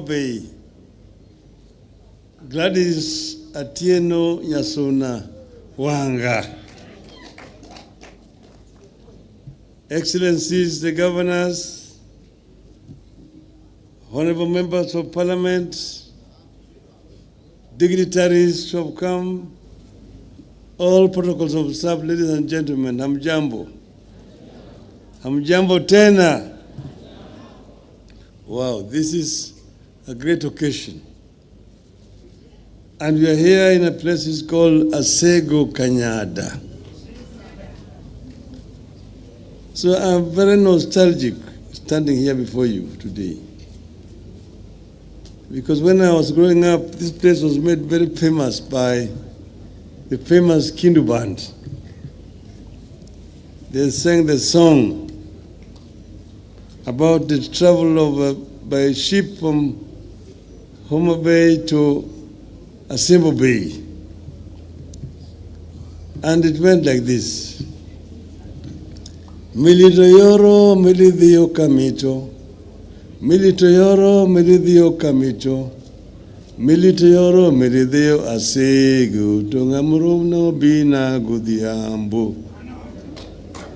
Bay, Gladys Atieno Nyasona Wanga, Excellencies, the governors, honorable members of parliament, dignitaries who have come, all protocols observed, ladies and gentlemen, hamjambo. Hamjambo tena. Wow, this is a great occasion. And we are here in a place called Asego Kanyada. So I'm very nostalgic standing here before you today. Because when I was growing up, this place was made very famous by the famous Kindu band. They sang the song about the travel by ship from Homa Bay to Asembo Bay. And it went like this. Militoyoro, milithio kamito. Militoyoro, milithio kamito. Militoyoro, milithio asego. Tongamurum no bina gudhiambo.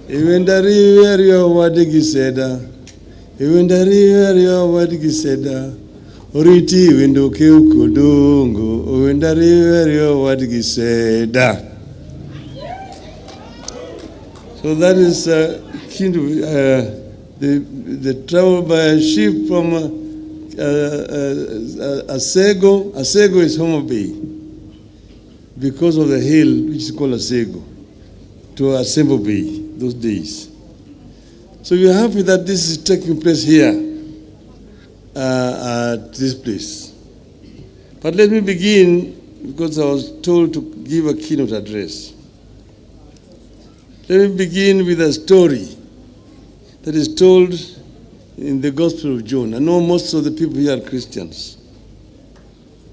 Iwendari verio wadigiseda. Iwendari verio wadigiseda. Oriti wendo keukodongo. Iwendari verio wadigiseda. So that is the travel by ship from Asego. Asego is Homa Bay because of the hill which is called Asego to Asembo Bay those days. So we are happy that this is taking place here at this place. But let me begin because I was told to give a keynote address. Let me begin with a story that is told in the Gospel of John. I know most of the people here are Christians.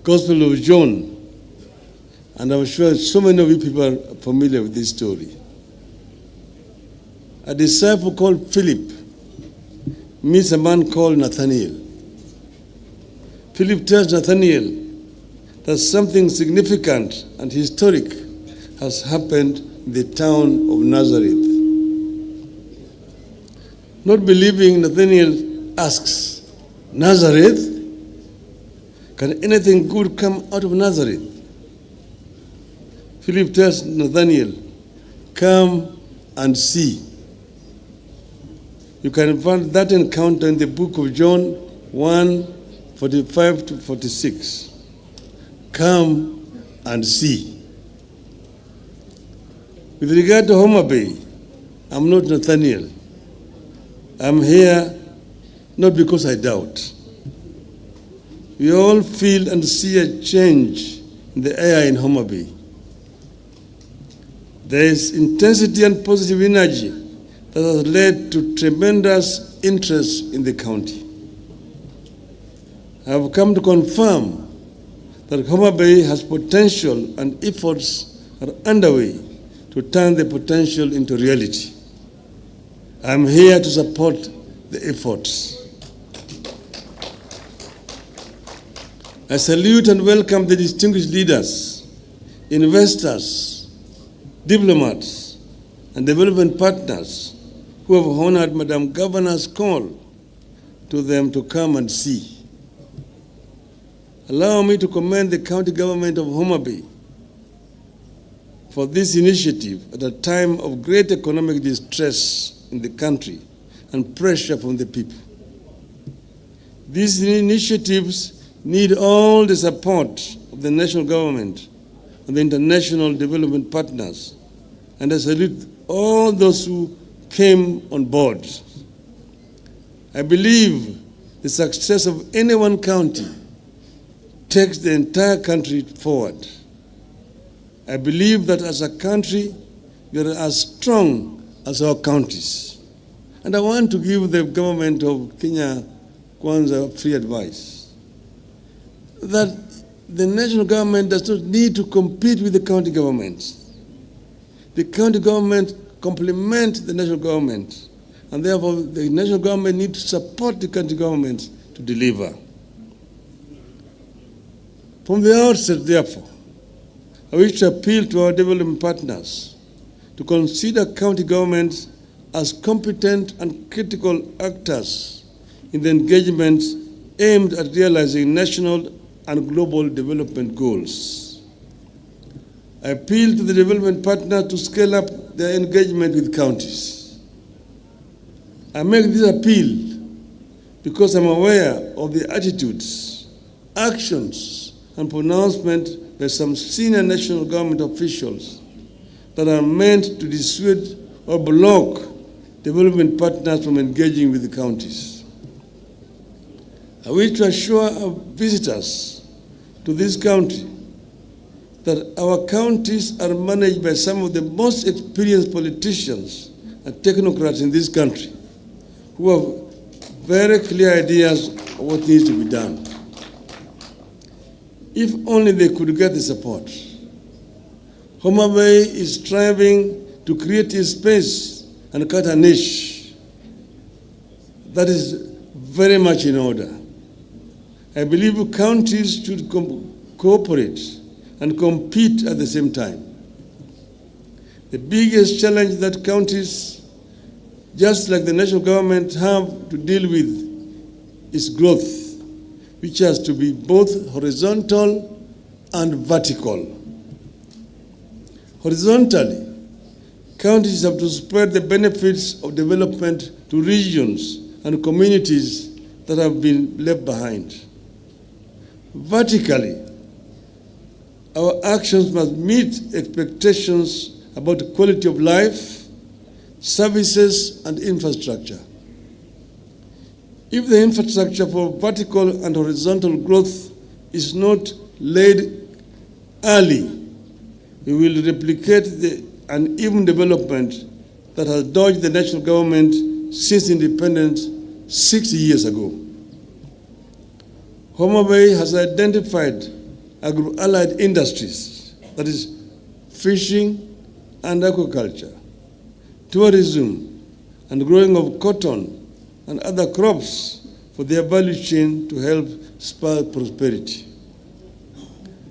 Gospel of John. And I'm sure so many of you people are familiar with this story. A disciple called Philip meets a man called Nathanael. Philip tells Nathanael that something significant and historic has happened in the town of Nazareth. Not believing, Nathanael asks, Nazareth? Can anything good come out of Nazareth? Philip tells Nathanael, come and see. You can find that encounter in the book of John 1:45 to 46. Come and see. With regard to Homa Bay, I'm not Nathanael. I'm here not because I doubt. We all feel and see a change in the air in Homa Bay. There is intensity and positive energy that has led to tremendous interest in the county. I have come to confirm that Homa Bay has potential and efforts are underway to turn the potential into reality. I'm here to support the efforts. I salute and welcome the distinguished leaders, investors, diplomats, and development partners who have honored Madam Governor's call to them to come and see. Allow me to commend the county government of Homa Bay for this initiative at a time of great economic distress in the country and pressure from the people. These initiatives need all the support of the national government and the international development partners, and I salute all those who came on board. I believe the success of any one county takes the entire country forward. I believe that as a country, we are as strong as our counties. And I want to give the government of Kenya Kwanza free advice that the national government does not need to compete with the county governments. The county government complement the national government, and therefore the national government needs to support the county government to deliver. From the outset, therefore, I wish to appeal to our development partners to consider county governments as competent and critical actors in the engagements aimed at realizing national and global development goals. I appeal to the development partners to scale up their engagement with counties. I make this appeal because I'm aware of the attitudes, actions, and pronouncements by some senior national government officials that are meant to dissuade or block development partners from engaging with the counties. I wish to assure our visitors to this country that our counties are managed by some of the most experienced politicians and technocrats in this country who have very clear ideas of what needs to be done. If only they could get the support. Homa Bay is striving to create a space and cut a niche that is very much in order. I believe counties should cooperate and compete at the same time. The biggest challenge that counties, just like the national government, have to deal with is growth, which has to be both horizontal and vertical. Horizontally, counties have to spread the benefits of development to regions and communities that have been left behind. Vertically, our actions must meet expectations about quality of life, services, and infrastructure. If the infrastructure for vertical and horizontal growth is not laid early, we will replicate the uneven development that has dogged the national government since independence 60 years ago. Homa Bay has identified agro-allied industries, that is, fishing and aquaculture, tourism, and growing of cotton and other crops for their value chain to help spur prosperity.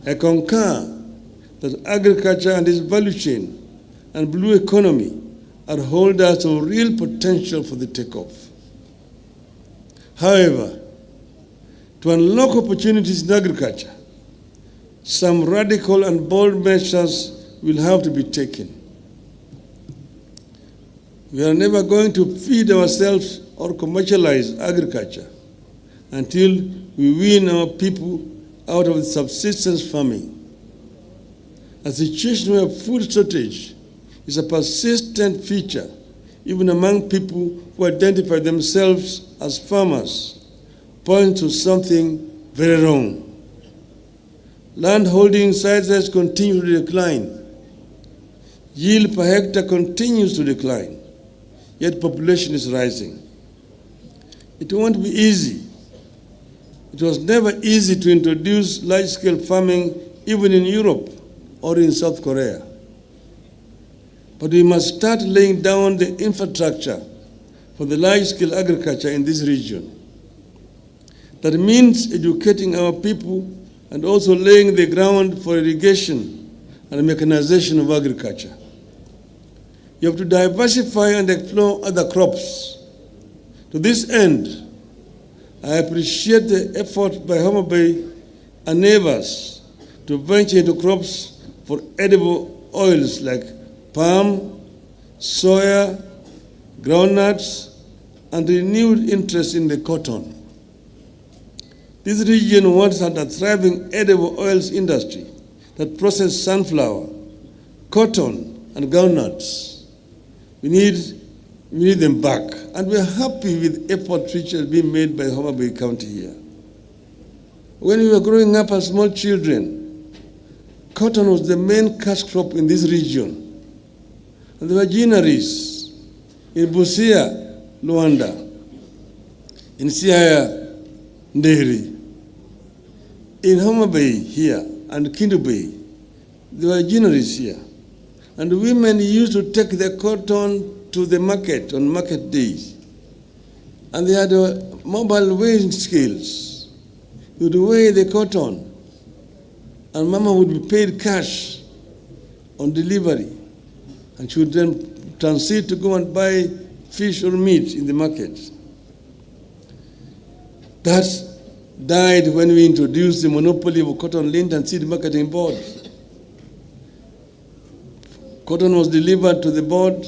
I concur that agriculture and its value chain and blue economy are holders of real potential for the takeoff. However, to unlock opportunities in agriculture, some radical and bold measures will have to be taken. We are never going to feed ourselves or commercialize agriculture until we wean our people out of subsistence farming. A situation where food shortage is a persistent feature, even among people who identify themselves as farmers, points to something very wrong. Land holding sizes continue to decline. Yield per hectare continues to decline, yet population is rising. It won't be easy. It was never easy to introduce large-scale farming even in Europe or in South Korea. But we must start laying down the infrastructure for the large-scale agriculture in this region. That means educating our people and also laying the ground for irrigation and mechanization of agriculture. You have to diversify and explore other crops. To this end, I appreciate the effort by Homa Bay and neighbors to venture into crops for edible oils like palm, soya, groundnuts, and renewed interest in the cotton. This region once had a thriving edible oils industry that processed sunflower, cotton, and groundnuts. We need them back, and we're happy with efforts which are being made by Homa Bay County here. When we were growing up as small children, cotton was the main cash crop in this region. And there were ginaries in Busia, Luanda, in Siaya, Nderi, in Homa Bay here, and Kindu Bay. There were ginaries here. And women used to take their cotton to the market on market days. And they had mobile weighing scales. You would weigh the cotton and mama would be paid cash on delivery, and she would then transit to go and buy fish or meat in the market. That died when we introduced the monopoly of cotton, lint, and seed marketing board. Cotton was delivered to the board,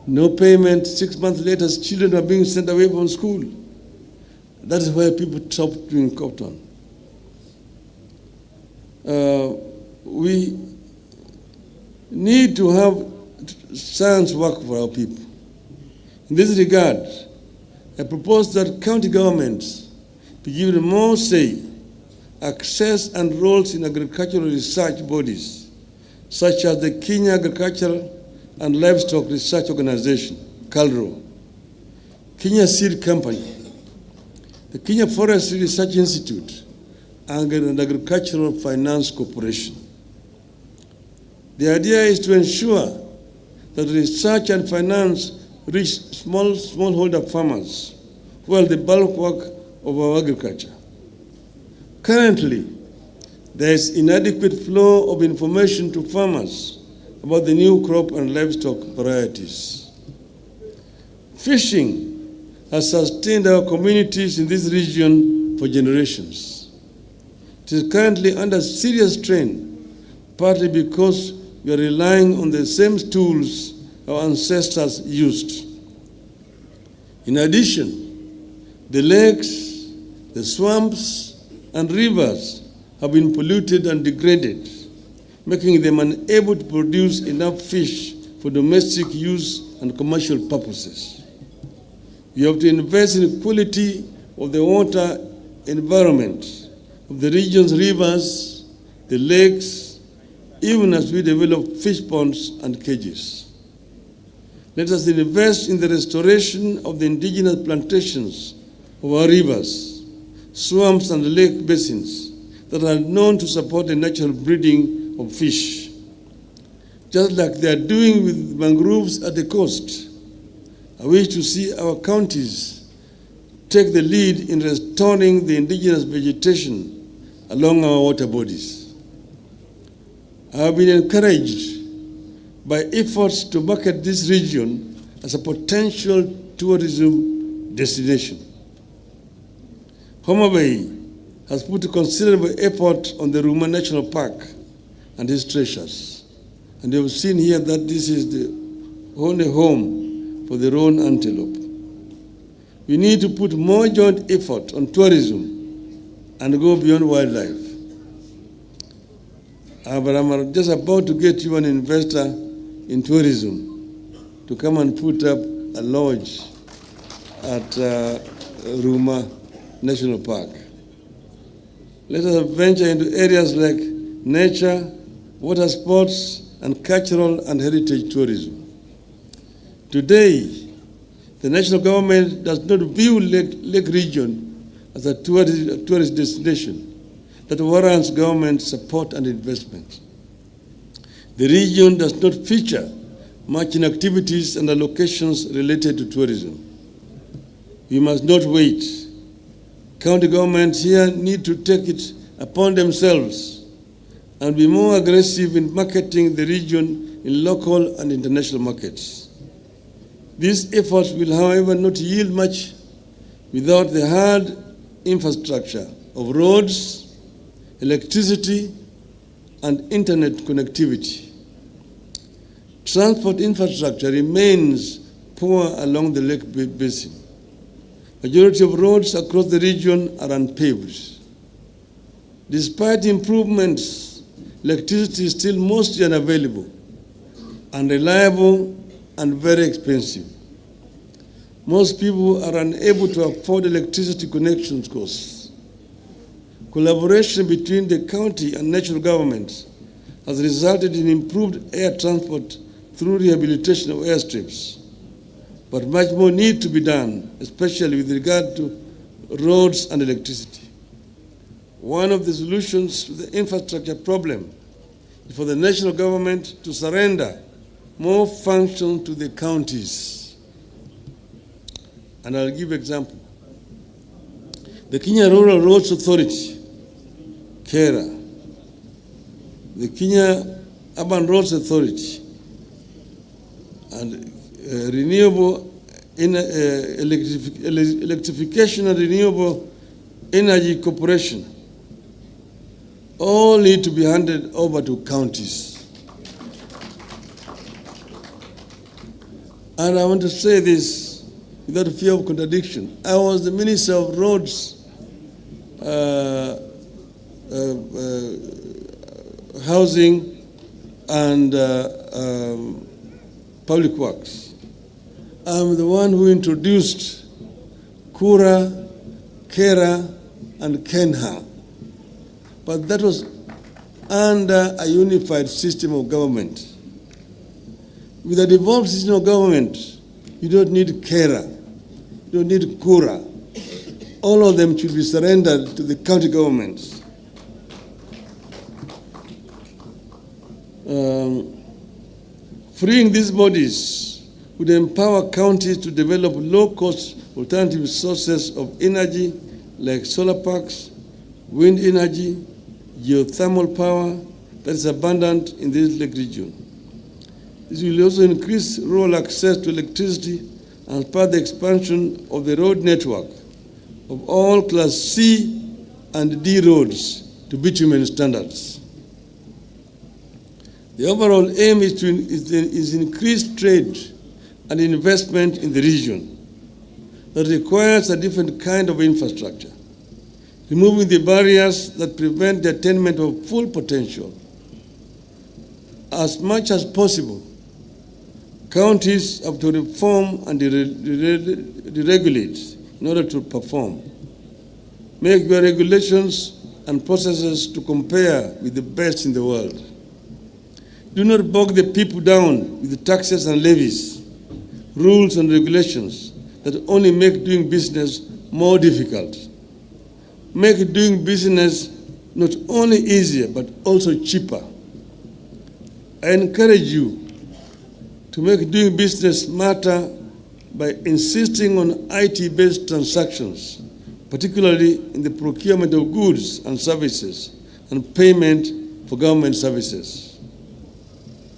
no payment. 6 months later, children were being sent away from school. That is why people stopped doing cotton. We need to have science work for our people. In this regard, I propose that county governments be given more say, access, and roles in agricultural research bodies, such as the Kenya Agricultural and Livestock Research Organization, KALRO, Kenya Seed Company, the Kenya Forestry Research Institute, and Agricultural Finance Corporation. The idea is to ensure that research and finance reach smallholder farmers who are the bulk work of our agriculture. Currently, there is inadequate flow of information to farmers about the new crop and livestock varieties. Fishing has sustained our communities in this region for generations. It is currently under serious strain, partly because we are relying on the same tools our ancestors used. In addition, the lakes, the swamps, and rivers have been polluted and degraded, making them unable to produce enough fish for domestic use and commercial purposes. We have to invest in the quality of the water environment of the region's rivers, the lakes, even as we develop fish ponds and cages. Let us invest in the restoration of the indigenous plantations of our rivers, swamps, and lake basins that are known to support the natural breeding of fish. Just like they are doing with mangroves at the coast, I wish to see our counties take the lead in restoring the indigenous vegetation along our water bodies. I have been encouraged by efforts to market this region as a potential tourism destination. Homa Bay has put considerable effort on the Homa National Park and its treasures. And you have seen here that this is the only home for the roan antelope. We need to put more joint effort on tourism and go beyond wildlife. But I'm just about to get you an investor in tourism to come and put up a lodge at Homa National Park. Let us venture into areas like nature, water sports, and cultural and heritage tourism. Today, the national government does not view Lake region as a tourist destination that warrants government support and investment. The region does not feature much in activities and allocations related to tourism. We must not wait. County governments here need to take it upon themselves and be more aggressive in marketing the region in local and international markets. These efforts will, however, not yield much without the hard infrastructure of roads, electricity, and internet connectivity. Transport infrastructure remains poor along the lake basin. Majority of roads across the region are unpaved. Despite improvements, electricity is still mostly unavailable, unreliable, and very expensive. Most people are unable to afford electricity connection costs. Collaboration between the county and national governments has resulted in improved air transport through rehabilitation of airstrips. But much more needs to be done, especially with regard to roads and electricity. One of the solutions to the infrastructure problem is for the national government to surrender more function to the counties. And I'll give an example. The Kenya Rural Roads Authority, KERA, the Kenya Urban Roads Authority, and renewable electrification and renewable energy corporation all need to be handed over to counties. And I want to say this without fear of contradiction. I was the Minister of Roads, Housing, and Public Works. I'm the one who introduced Kura, Kera, and Kenha. But that was under a unified system of government. With a devolved system of government, you don't need Kera, you don't need Kura. All of them should be surrendered to the county governments. Freeing these bodies would empower counties to develop low-cost alternative sources of energy like solar parks, wind energy, geothermal power that is abundant in this lake region. This will also increase rural access to electricity and spur the expansion of the road network of all Class C and D roads to bitumen standards. The overall aim is increased trade and investment in the region that requires a different kind of infrastructure, removing the barriers that prevent the attainment of full potential. As much as possible, counties have to reform and deregulate in order to perform. Make your regulations and processes to compare with the best in the world. Do not bog the people down with taxes and levies, rules and regulations that only make doing business more difficult. Make doing business not only easier, but also cheaper. I encourage you to make doing business smarter by insisting on IT-based transactions, particularly in the procurement of goods and services and payment for government services.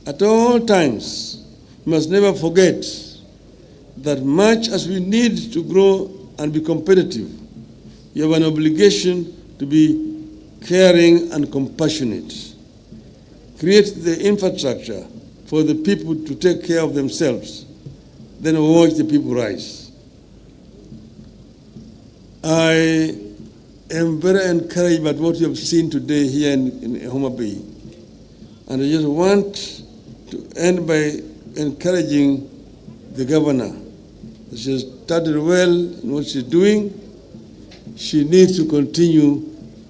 At all times, we must never forget that much as we need to grow and be competitive, you have an obligation to be caring and compassionate. Create the infrastructure for the people to take care of themselves, then watch the people rise. I am very encouraged by what you have seen today here in Homa Bay. And I just want to end by encouraging the governor. She has started well in what she's doing. She needs to continue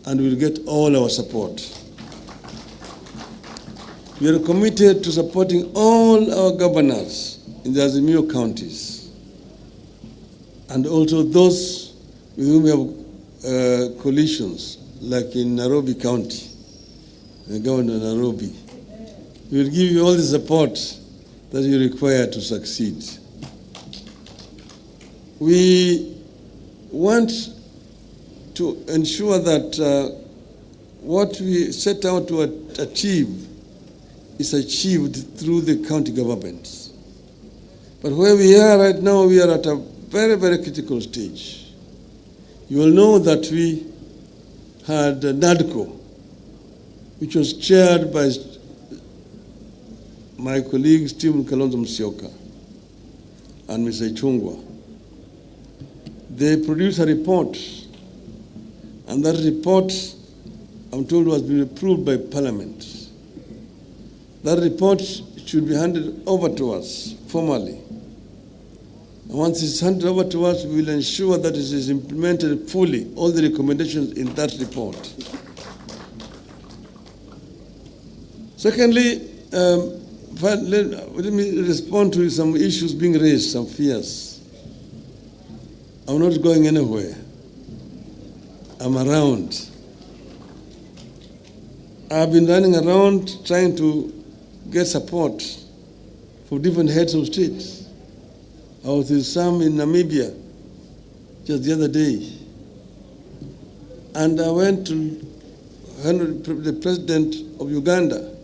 and will get all our support. We are committed to supporting all our governors in the Azimio counties and also those with whom we have coalitions, like in Nairobi County, the governor of Nairobi. We will give you all the support that you require to succeed. We want to ensure that what we set out to achieve is achieved through the county governments. But where we are right now, we are at a very, very critical stage. You will know that we had NADCO, which was chaired by my colleague Stephen Kalonzo Musyoka and Mr. Chungwa. They produced a report, and that report, I'm told, was been approved by Parliament. That report should be handed over to us formally. And once it's handed over to us, we will ensure that it is implemented fully, all the recommendations in that report. Secondly, let me respond to some issues being raised, some fears. I'm not going anywhere. I'm around. I've been running around trying to get support from different heads of states. I was with some in Namibia just the other day. And I went to the president of Uganda,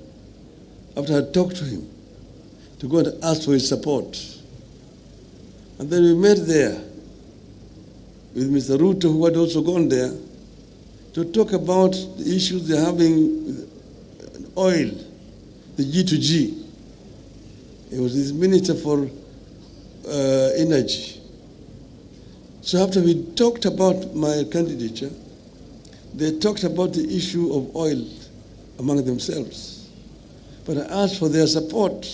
after I talked to him, to go and ask for his support. And then we met there with Mr. Ruto, who had also gone there, to talk about the issues they're having with oil, the G2G. He was his minister for energy. So after we talked about my candidature, they talked about the issue of oil among themselves. But I asked for their support,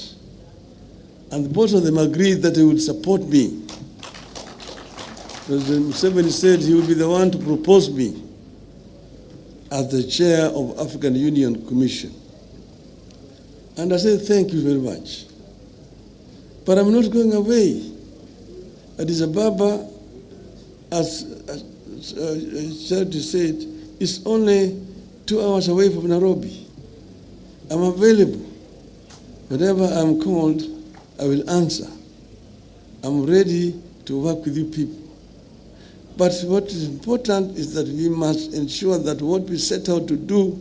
and both of them agreed that they would support me. President Museveni said he would be the one to propose me as the chair of African Union Commission. And I said, thank you very much. But I'm not going away. Addis Ababa, as Charity said, is only 2 hours away from Nairobi. I'm available. Whenever I'm called, I will answer. I'm ready to work with you people. But what is important is that we must ensure that what we set out to do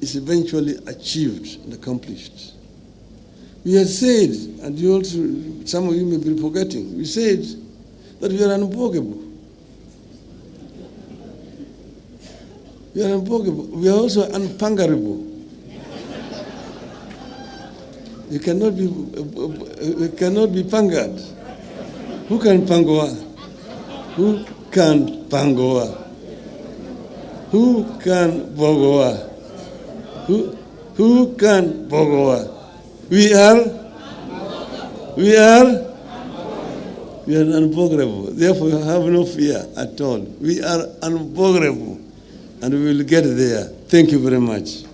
is eventually achieved and accomplished. We had said, and you also, some of you may be forgetting, we said that we are unbogable. We are unbogable. We are also unpangarable. You cannot be pangared. Who can pangoa? Who can pangoa? Who can bogoa? Who can bogoa? We are unbogable. Therefore, have no fear at all. We are unbogable, and we will get there. Thank you very much.